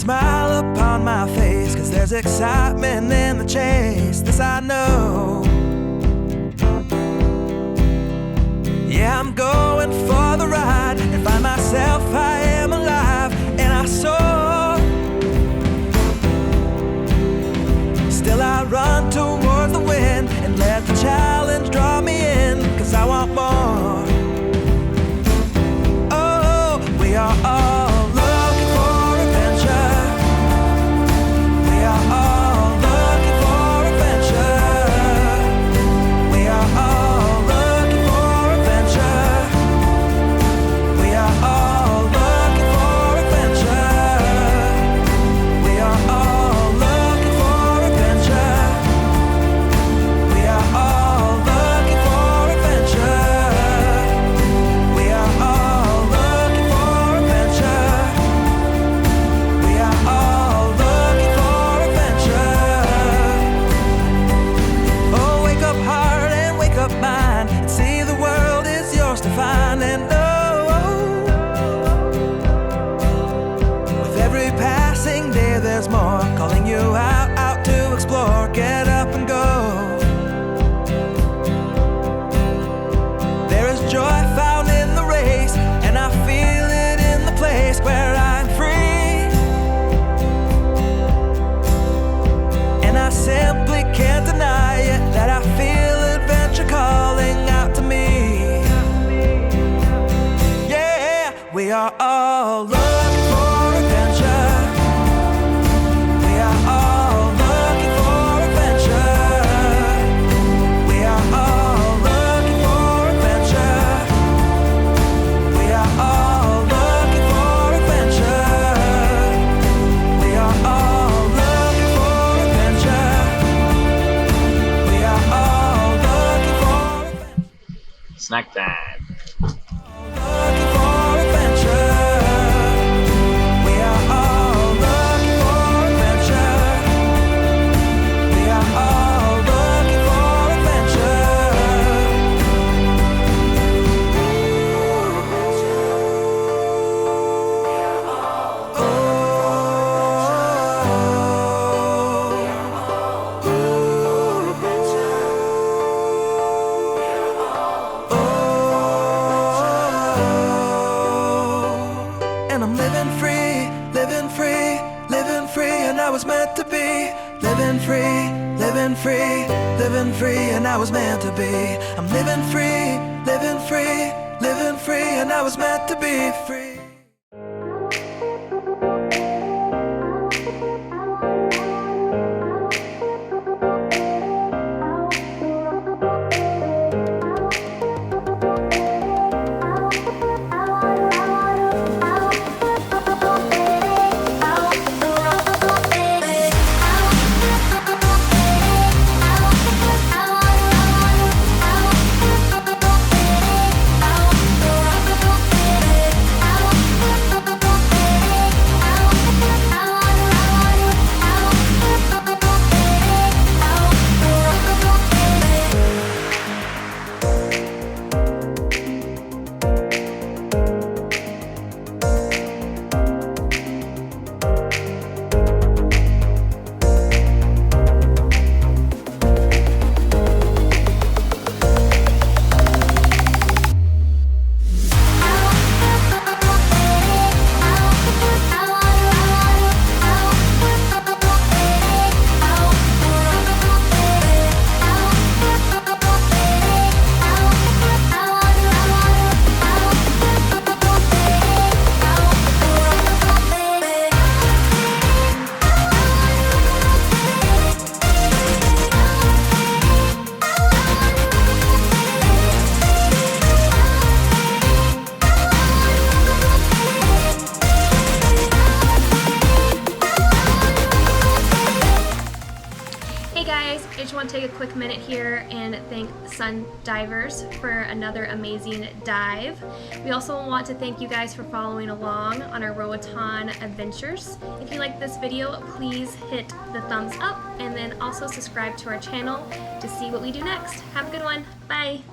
smile upon my face, 'cause there's excitement in the chase, this I know. Yeah, I'm going for the ride and find myself, I am alive, and I soar. Still I run towards the wind and let the challenge draw me in, 'cause I want more. Oh, we are all looking for adventure. We are all looking for adventure. We are all looking for adventure. We are all looking for adventure. We are all looking for adventure. We are all looking for adventure. We are all looking for adventure. We are all looking for adventure. Oh, wake up heart and wake up mind, and see the world is yours to find. And oh, with every passing day there's more, calling you out to explore. Get up and go. There is joy found in the race, and I feel it in the place where I'm free. And I simply can't deny it, that I feel adventure calling out to me. Yeah, we are all looking for adventure. We are all looking for adventure. We are all looking for adventure. We are all looking for adventure. We are all looking for adventure. We are all looking for adventure. Snack time. Looking for adventure. We are all looking for adventure. We are all looking for And I'm living free, living free, living free, and I was meant to be. Living free, living free, living free, and I was meant to be. I'm living free, living free, living free, and I was meant to be free. I just want to take a quick minute here and thank Sun Divers for another amazing dive. We also want to thank you guys for following along on our Roatan adventures. If you like this video, please hit the thumbs up and then also subscribe to our channel to see what we do next. Have a good one. Bye!